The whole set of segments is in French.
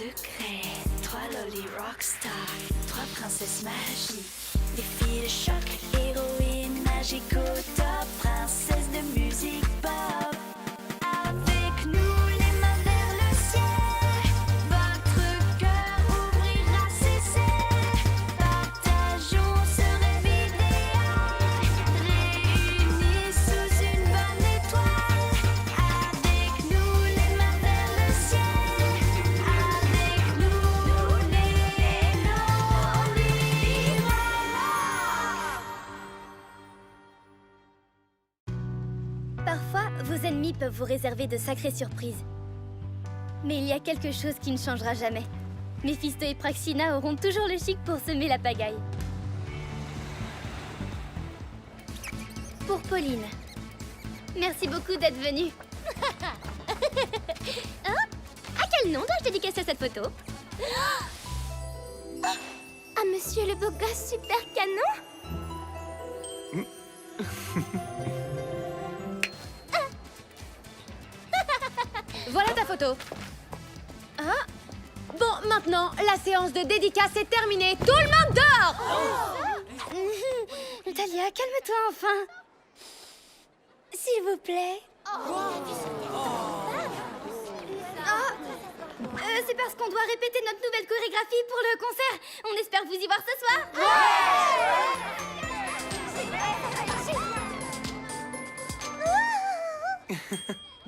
secrets, 3 lolly rockstars, 3 princesses magiques, des filles de choc, héroïnes magiques au top, princesses de musique pop. Avec nous, les mains vers le ciel, votre cœur ouvrira ses ailes. Partageons ce rêve idéal, réunis sous une bonne étoile. Avec nous, les mains vers le ciel, avec nous, les Lolly Rock. Parfois, vos ennemis peuvent vous réserver de sacrées surprises. Mais il y a quelque chose qui ne changera jamais. Méphisto et Praxina auront toujours le chic pour semer la pagaille. Pour Pauline. Merci beaucoup d'être venue. Hein? À quel nom dois-je dédicacer cette photo? À monsieur le beau gosse super canon? Voilà ta photo. Ah. Bon, maintenant, la séance de dédicace est terminée. Tout le monde dort. Talia, calme-toi enfin. S'il vous plaît. C'est parce qu'on doit répéter notre nouvelle chorégraphie pour le concert. On espère vous y voir ce soir.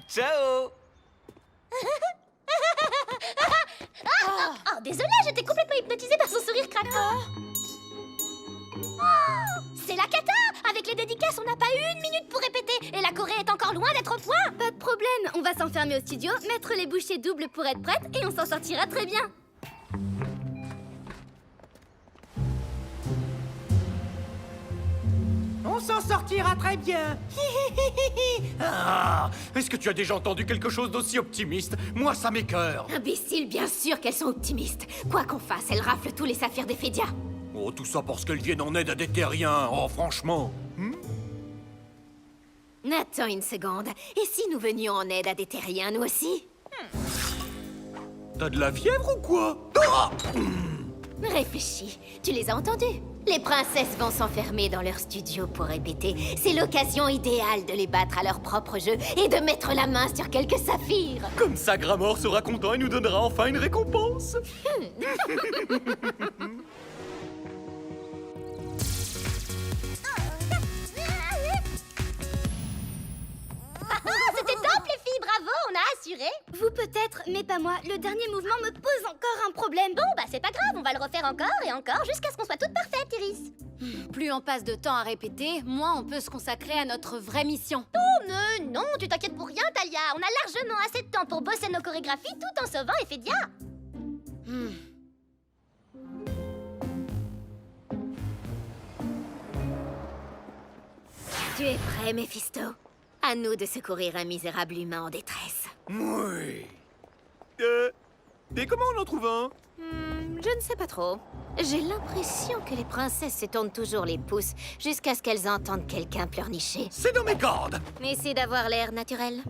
Ciao! Oh, désolée, j'étais complètement hypnotisée par son sourire craquant. C'est la cata! Avec les dédicaces, on n'a pas eu une minute pour répéter. Et la Corée est encore loin d'être au point. Pas de problème, on va s'enfermer au studio, mettre les bouchées doubles pour être prête, et on s'en sortira très bien. On s'en sortira très bien. Ah, est-ce que tu as déjà entendu quelque chose d'aussi optimiste? Moi, ça m'écœure. Imbécile, bien sûr qu'elles sont optimistes. Quoi qu'on fasse, elles raflent tous les saphirs d'Ephédia. Oh, tout ça parce qu'elles viennent en aide à des terriens. Oh, franchement. Attends une seconde. Et si nous venions en aide à des terriens, nous aussi? T'as de la fièvre ou quoi? Ah! Réfléchis. Tu les as entendus? Les princesses vont s'enfermer dans leur studio pour répéter. C'est l'occasion idéale de les battre à leur propre jeu et de mettre la main sur quelques saphirs. Comme ça, Gramor sera content et nous donnera enfin une récompense. C'était top, les filles, bravo, on a assuré. Vous peut-être, mais pas moi. Le dernier mouvement me pose encore un problème. Bon, bah c'est pas grave, on va le refaire encore et encore jusqu'à ce qu'on soit toutes parfaites, Iris. Plus on passe de temps à répéter, moins on peut se consacrer à notre vraie mission. Oh, mais non, tu t'inquiètes pour rien, Talia. On a largement assez de temps pour bosser nos chorégraphies tout en sauvant Ephédia. Tu es prêt, Méphisto? À nous de secourir un misérable humain en détresse. Oui. Et comment on en trouve un? Je ne sais pas trop. J'ai l'impression que les princesses se tournent toujours les pouces jusqu'à ce qu'elles entendent quelqu'un pleurnicher. C'est dans mes cordes. Essaie d'avoir l'air naturel.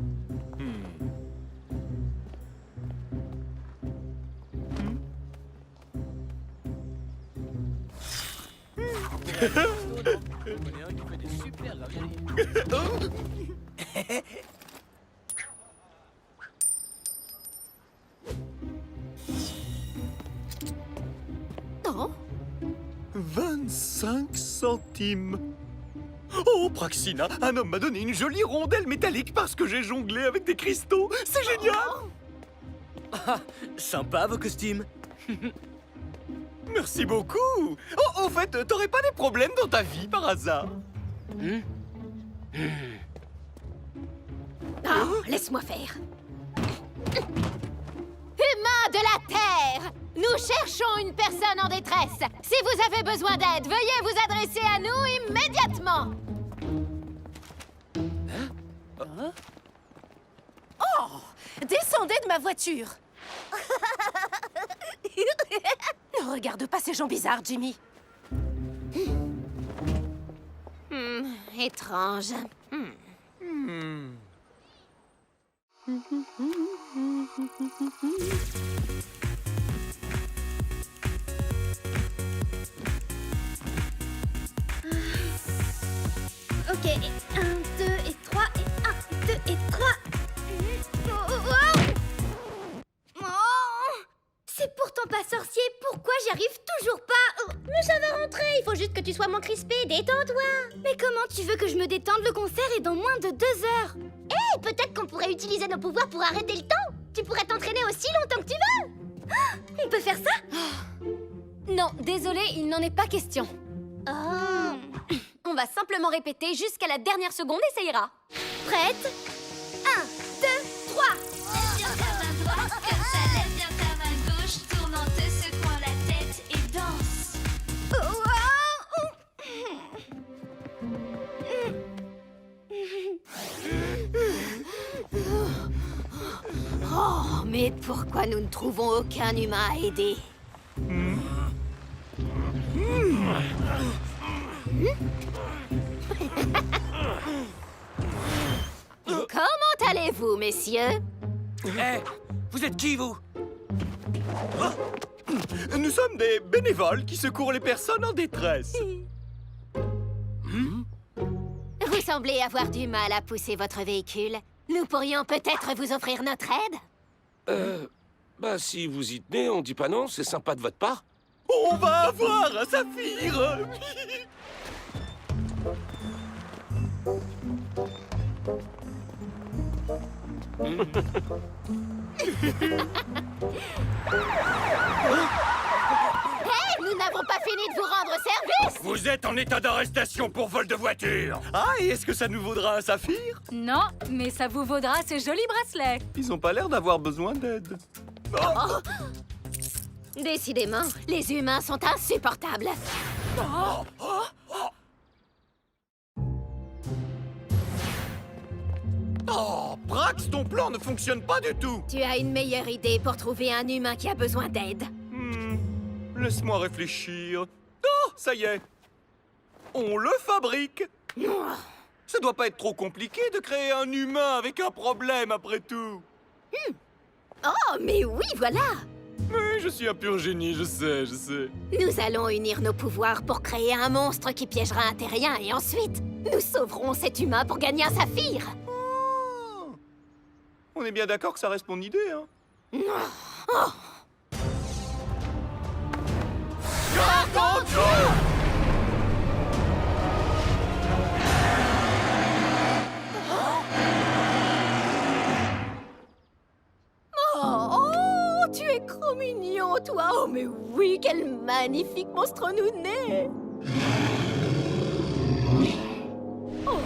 Oh, 25 centimes. Oh, Praxina, un homme m'a donné une jolie rondelle métallique parce que j'ai jonglé avec des cristaux. C'est génial. Sympa vos costumes. Merci beaucoup. Oh, au fait, t'aurais pas des problèmes dans ta vie par hasard? laisse-moi faire. Humains de la Terre, nous cherchons une personne en détresse. Si vous avez besoin d'aide, veuillez vous adresser à nous immédiatement. Oh, descendez de ma voiture. Ne regarde pas ces gens bizarres, Jimmy. Étrange. sorcier, pourquoi j'y arrive toujours pas? Mais ça va rentrer, il faut juste que tu sois moins crispé, détends-toi. Mais comment tu veux que je me détende? Le concert est dans moins de 2 heures. Eh, peut-être qu'on pourrait utiliser nos pouvoirs pour arrêter le temps. Tu pourrais t'entraîner aussi longtemps que tu veux. On peut faire ça? Non, désolé, il n'en est pas question. Oh. On va simplement répéter jusqu'à la dernière seconde et ça ira. Prête? 1, 2, 3. Lève bien ta main droite, comme ça, lève bien ta main gauche, tourne en te secouant la tête et danse. Oh, mais pourquoi nous ne trouvons aucun humain à aider? Comment allez-vous, messieurs? Eh, vous êtes qui, vous? Nous sommes des bénévoles qui secourent les personnes en détresse. Vous semblez avoir du mal à pousser votre véhicule. Nous pourrions peut-être vous offrir notre aide? Bah si vous y tenez, on dit pas non, c'est sympa de votre part. On va avoir un saphir. Nous n'avons pas fini de vous rendre service! Vous êtes en état d'arrestation pour vol de voiture. Ah, et est-ce que ça nous vaudra un saphir? Non, mais ça vous vaudra ces jolis bracelets. Ils ont pas l'air d'avoir besoin d'aide. Décidément, les humains sont insupportables. Oh, Brax, ton plan ne fonctionne pas du tout. Tu as une meilleure idée pour trouver un humain qui a besoin d'aide? Laisse-moi réfléchir. Oh, ça y est. On le fabrique. Ça doit pas être trop compliqué de créer un humain avec un problème, après tout. Oh, mais oui, voilà! Mais je suis un pur génie, je sais, je sais. Nous allons unir nos pouvoirs pour créer un monstre qui piégera un terrien et ensuite, nous sauverons cet humain pour gagner un saphir! Oh. On est bien d'accord que ça reste mon idée, hein? Gargantua! Oh, tu es trop mignon, toi! Oh, mais oui, quel magnifique monstre nounet! Oh,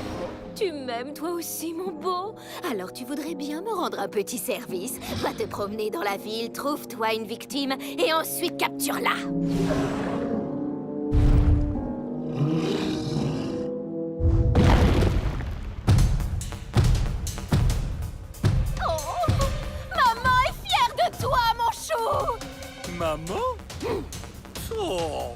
tu m'aimes toi aussi, mon beau? Alors tu voudrais bien me rendre un petit service? Va te promener dans la ville, trouve-toi une victime et ensuite capture-la! Oh, maman est fière de toi, mon chou! Maman? Oh.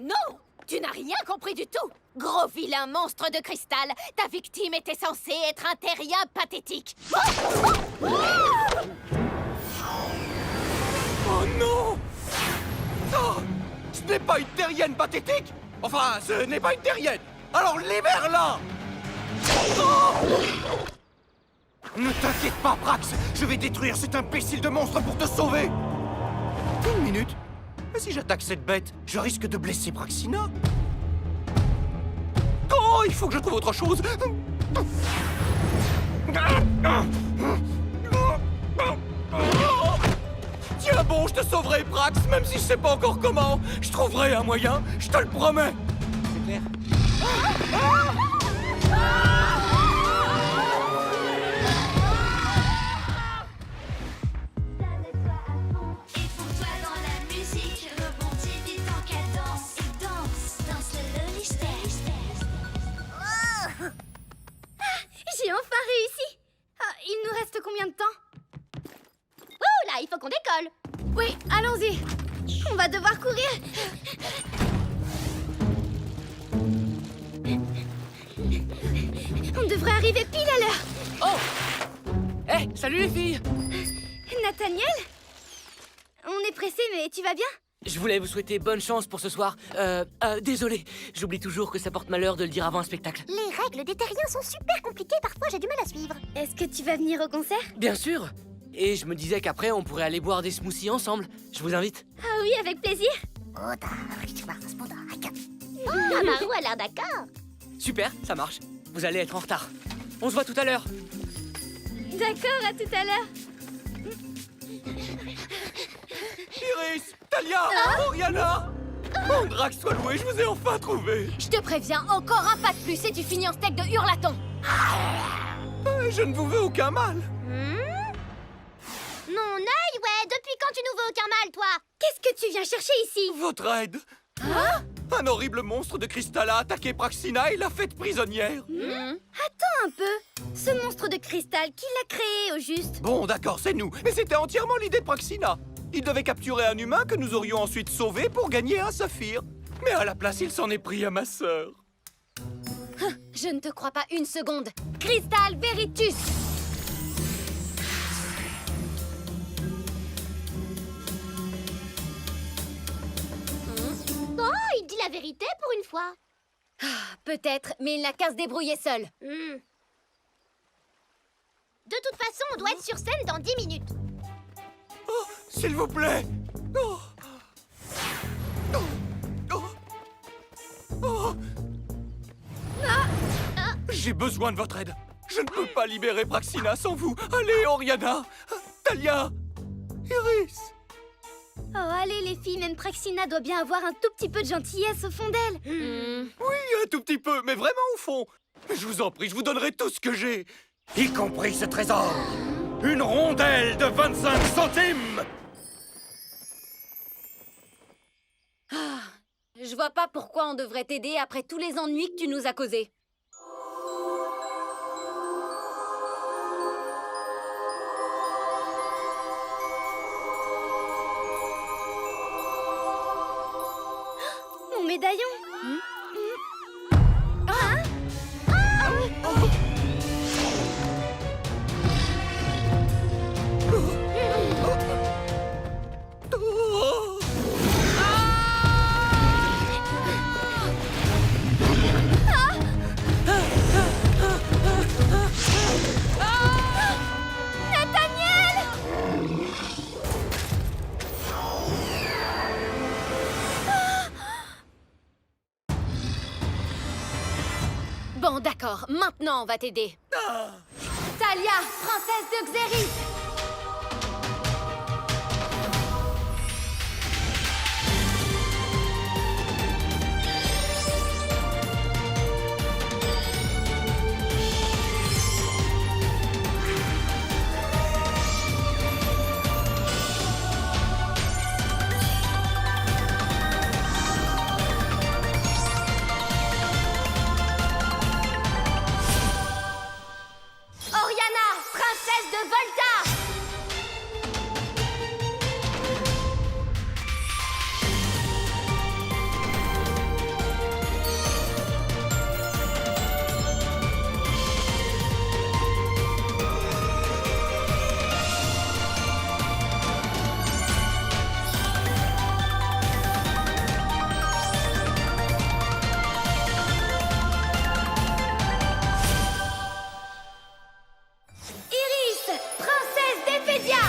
Non! Tu n'as rien compris du tout! Gros vilain monstre de cristal, ta victime était censée être un terrien pathétique! Oh non! Oh, ce n'est pas une terrienne pathétique! Enfin, ce n'est pas une terrienne! Alors libère-la! Oh! Ne t'inquiète pas, Brax! Je vais détruire cet imbécile de monstre pour te sauver! Une minute. Mais si j'attaque cette bête, je risque de blesser Praxina. Oh, il faut que je trouve autre chose. Tiens bon, je te sauverai, Brax, même si je sais pas encore comment. Je trouverai un moyen, je te le promets. C'est clair? Et pour toi dans la musique, rebondis vite en cadence et danse, danse le loli step. J'ai enfin réussi. Ah, il nous reste combien de temps? Oh là, il faut qu'on décolle. Oui, allons-y. On va devoir courir. On devrait arriver pile à l'heure. Oh! Eh, salut les filles! Nathaniel? On est pressé, mais tu vas bien? Je voulais vous souhaiter bonne chance pour ce soir. Désolé, j'oublie toujours que ça porte malheur de le dire avant un spectacle. Les règles des terriens sont super compliquées, parfois j'ai du mal à suivre. Est-ce que tu vas venir au concert? Bien sûr. Et je me disais qu'après, on pourrait aller boire des smoothies ensemble. Je vous invite. Ah oui, avec plaisir. Amaru a l'air d'accord. Super, ça marche. Vous allez être en retard. On se voit tout à l'heure. D'accord, à tout à l'heure. Iris, Talia, Oriana. Oh, Drax soit loué, je vous ai enfin trouvé. Je te préviens, encore un pas de plus et tu finis en steak de hurlaton. Je ne vous veux aucun mal. Mon œil, ouais, depuis quand tu nous veux aucun mal, toi? Qu'est-ce que tu viens chercher ici? Votre aide. Un horrible monstre de cristal a attaqué Praxina et l'a faite prisonnière. Attends un peu. Ce monstre de cristal, qui l'a créé au juste? Bon, d'accord, c'est nous. Mais c'était entièrement l'idée de Praxina. Il devait capturer un humain que nous aurions ensuite sauvé pour gagner un saphir. Mais à la place, il s'en est pris à ma sœur. Je ne te crois pas une seconde. Crystal Veritus. Oh, il dit la vérité pour une fois. Peut-être, mais il n'a qu'à se débrouiller seul. De toute façon, on doit être sur scène dans 10 minutes. Oh, s'il vous plaît. Oh. Oh. Oh. Oh. J'ai besoin de votre aide. Je ne peux pas libérer Praxina sans vous. Allez, Oriana, Talia, Iris. Oh, allez les filles, même Praxina doit bien avoir un tout petit peu de gentillesse au fond d'elle. Oui, un tout petit peu, mais vraiment au fond. Je vous en prie, je vous donnerai tout ce que j'ai. Y compris ce trésor. Une rondelle de 25 centimes. Je vois pas pourquoi on devrait t'aider après tous les ennuis que tu nous as causés. Mon médaillon. Bon, d'accord, maintenant on va t'aider. Talia, princesse de Xéris. Oriana, princesse de Volta. Iris, princesse d'Ephédia.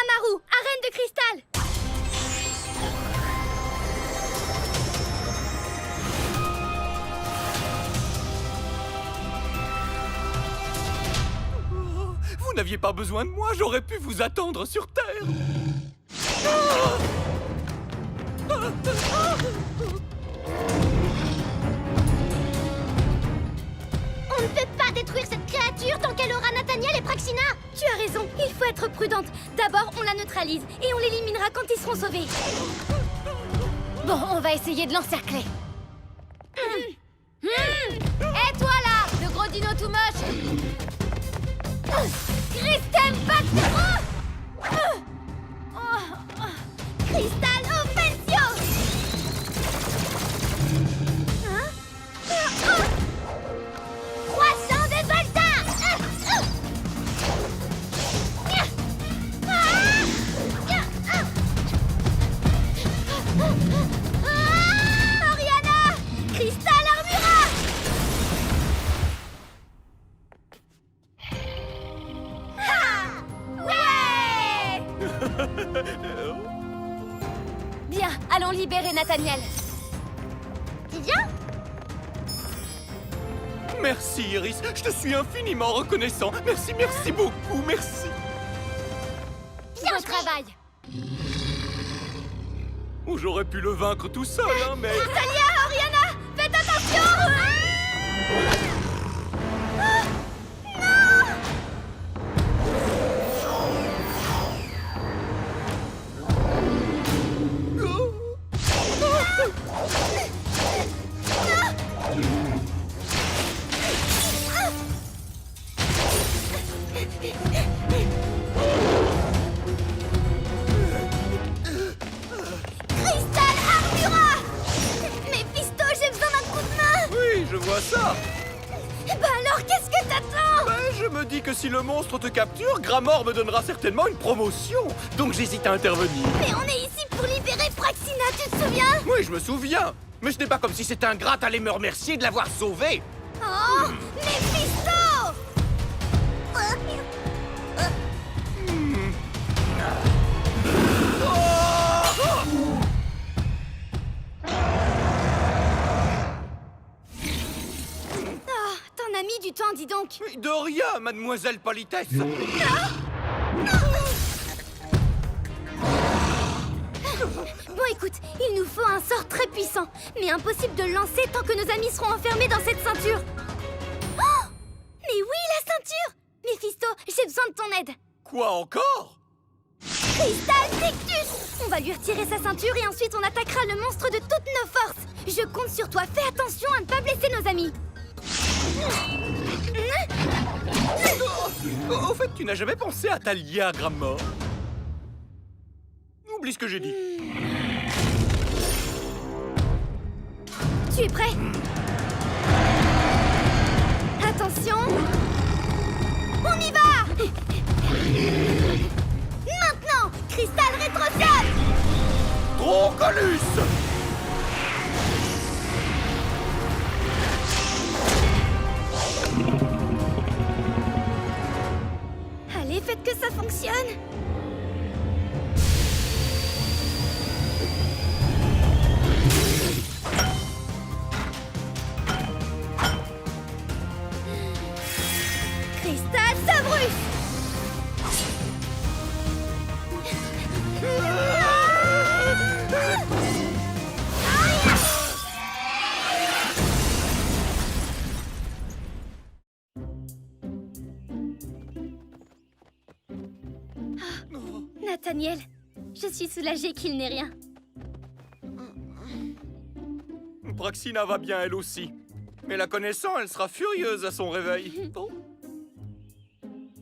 Amaru, arène de cristal. Vous n'aviez pas besoin de moi, j'aurais pu vous attendre sur Terre. On ne peut pas détruire cette créature tant qu'elle aura Nathaniel et Praxina. Tu as raison, il faut être prudente. D'abord, on la neutralise et on l'éliminera quand ils seront sauvés. Bon, on va essayer de l'encercler. libérer Nathaniel. Tu viens? Merci, Iris. Je te suis infiniment reconnaissant. Merci, merci beaucoup, merci. Bon travail. Oh, j'aurais pu le vaincre tout seul, hein, mais... Talia, Oriana, faites attention! Cristal Armura! Mephisto, j'ai besoin d'un coup de main! Oui, je vois ça. Bah alors, qu'est-ce que t'attends? Ben, je me dis que si le monstre te capture, Gramor me donnera certainement une promotion. Donc j'hésite à intervenir. Mais on est ici pour libérer Praxina, tu te souviens? Oui, je me souviens. Mais ce n'est pas comme si c'était ingrate à me remercier de l'avoir sauvé. Oh, Mephisto! Ah, t'en as mis du temps, dis donc. De rien, mademoiselle Politesse. Bon, écoute, il nous faut un sort très puissant, mais impossible de le lancer tant que nos amis seront enfermés dans cette ceinture. Oh! Mais oui, la ceinture! Mephisto, j'ai besoin de ton aide. Quoi encore? Cristal Tictus! On va lui retirer sa ceinture et ensuite on attaquera le monstre de toutes nos forces. Je compte sur toi, fais attention à ne pas blesser nos amis. Au fait, tu n'as jamais pensé à Talia, Gramor? Oublie ce que j'ai dit. Tu es prêt? Attention! On y va! Maintenant! Cristal rétrocède! Trocolus! Allez, faites que ça fonctionne! Cristal Sabrus! Nathaniel, je suis soulagée qu'il n'ait rien. Praxina va bien, elle aussi. Mais la connaissant, elle sera furieuse à son réveil. Oh.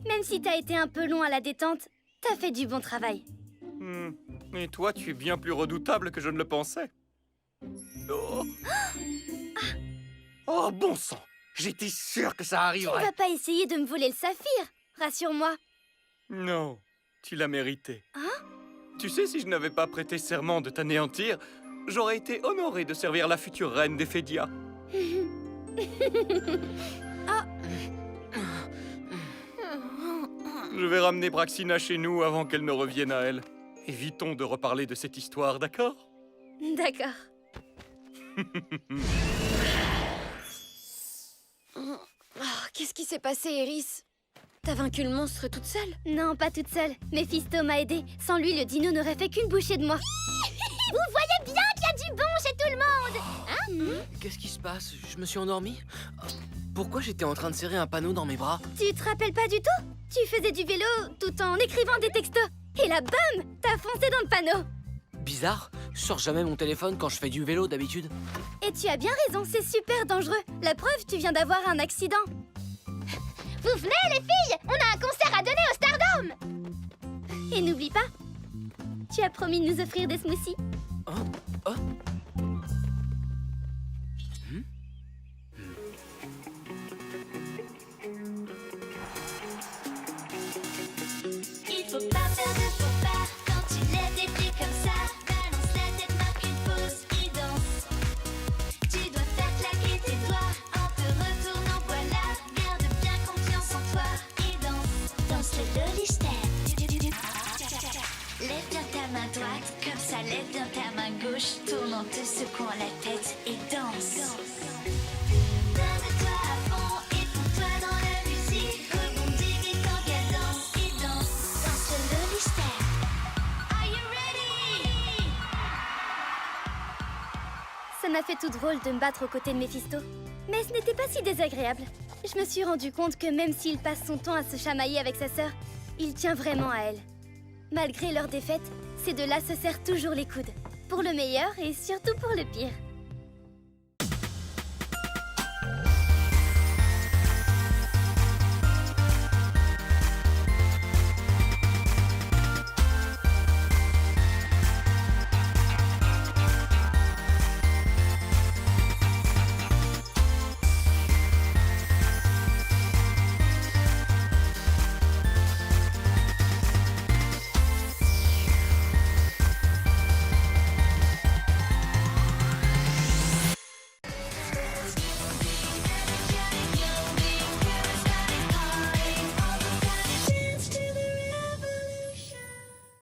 Même si t'as été un peu long à la détente, t'as fait du bon travail. Et toi, tu es bien plus redoutable que je ne le pensais. Oh, oh bon sang! J'étais sûr que ça Tu arriverait. vas pas essayer de me voler le saphir, rassure-moi. Non, tu l'as mérité. Hein? Tu sais, si je n'avais pas prêté serment de t'anéantir, j'aurais été honoré de servir la future reine des Fédia. Je vais ramener Praxina chez nous avant qu'elle ne revienne à elle. Évitons de reparler de cette histoire, d'accord? D'accord. Qu'est-ce qui s'est passé, Iris? T'as vaincu le monstre toute seule? Non, pas toute seule. Mephisto m'a aidée. Sans lui, le dino n'aurait fait qu'une bouchée de moi. Vous voyez bien qu'il y a du bon chez tout le monde, hein? Qu'est-ce qui se passe? Je me suis endormi? Pourquoi j'étais en train de serrer un panneau dans mes bras? Tu te rappelles pas du tout? Tu faisais du vélo tout en écrivant des textos. Et là, bam! T'as foncé dans le panneau. Bizarre, je sors jamais mon téléphone quand je fais du vélo d'habitude. Et tu as bien raison, c'est super dangereux. La preuve, tu viens d'avoir un accident. Vous venez, les filles? On a un concert à donner au Stardome! Et n'oublie pas, tu as promis de nous offrir des smoothies. Il faut pas faire de faux pas quand tu lèves des pieds comme ça. Balance la tête, marque une pause et danse. Tu dois faire claquer tes doigts en te retournant, voilà. Garde bien confiance en toi et danse. Danse le loli step. Lève bien ta main droite, comme ça lève bien ta main gauche. m'a fait tout drôle de me battre aux côtés de Méphisto. Mais ce n'était pas si désagréable. Je me suis rendu compte que même s'il passe son temps à se chamailler avec sa sœur, il tient vraiment à elle. Malgré leur défaite, ces deux-là se serrent toujours les coudes. Pour le meilleur et surtout pour le pire.